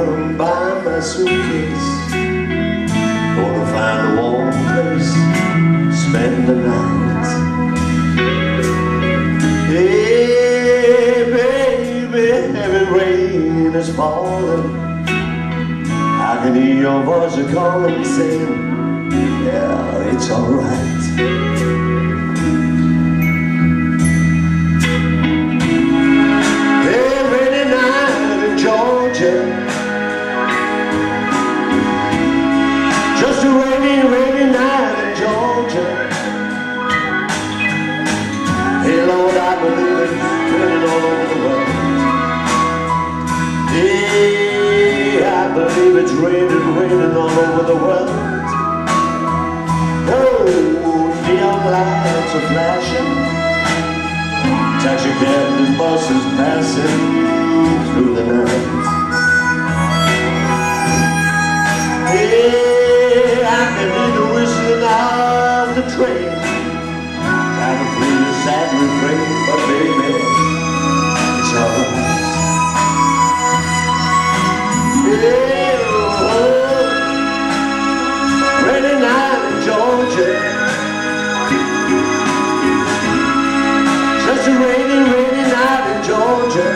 gonna buy my suitcase, gonna find a warm place, spend the night. Hey baby, heavy rain is falling, I can hear your voice calling, saying, yeah, it's alright. Hey, rainy night in Georgia, just a rainy, rainy night in Georgia. Hey Lord, I believe it's raining all over the world. Hey, I believe it's raining, raining all over the world. Oh, neon lights are flashing, taxi cabs and buses passing through the night. Hey, I can hear the whistling of the train, trying to play the sad refrain, but baby, it's alright. Yeah, oh, rainy night in Georgia, just a rainy, rainy night in Georgia.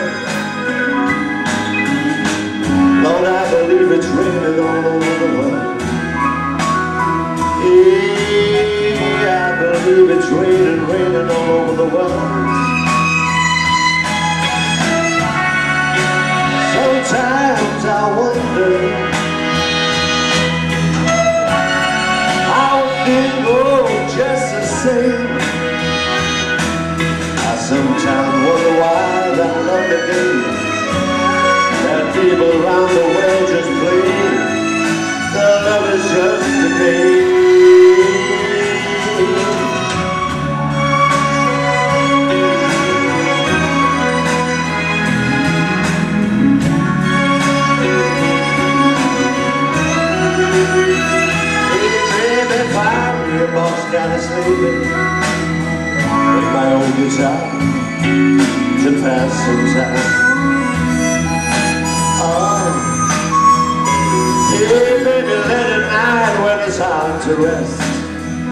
Lord, I believe it's raining all over the world. Yeah, I believe it's raining, raining all over the world. Sometimes I wonder how it did go just the same. I sometimes wonder why I love the game that people around the world just play. The love is just a game. Your boss got us leaving, play my old guitar to pass some time. Oh, yeah, baby, let it night when it's hard to rest,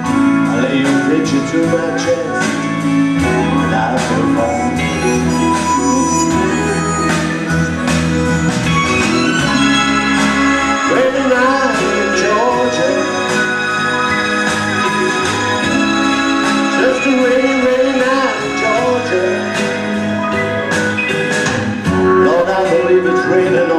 I lay your picture to my chest, and I feel fine. Rainy night in Georgia, just a rainy, rainy night in Georgia. Lord, I believe it's raining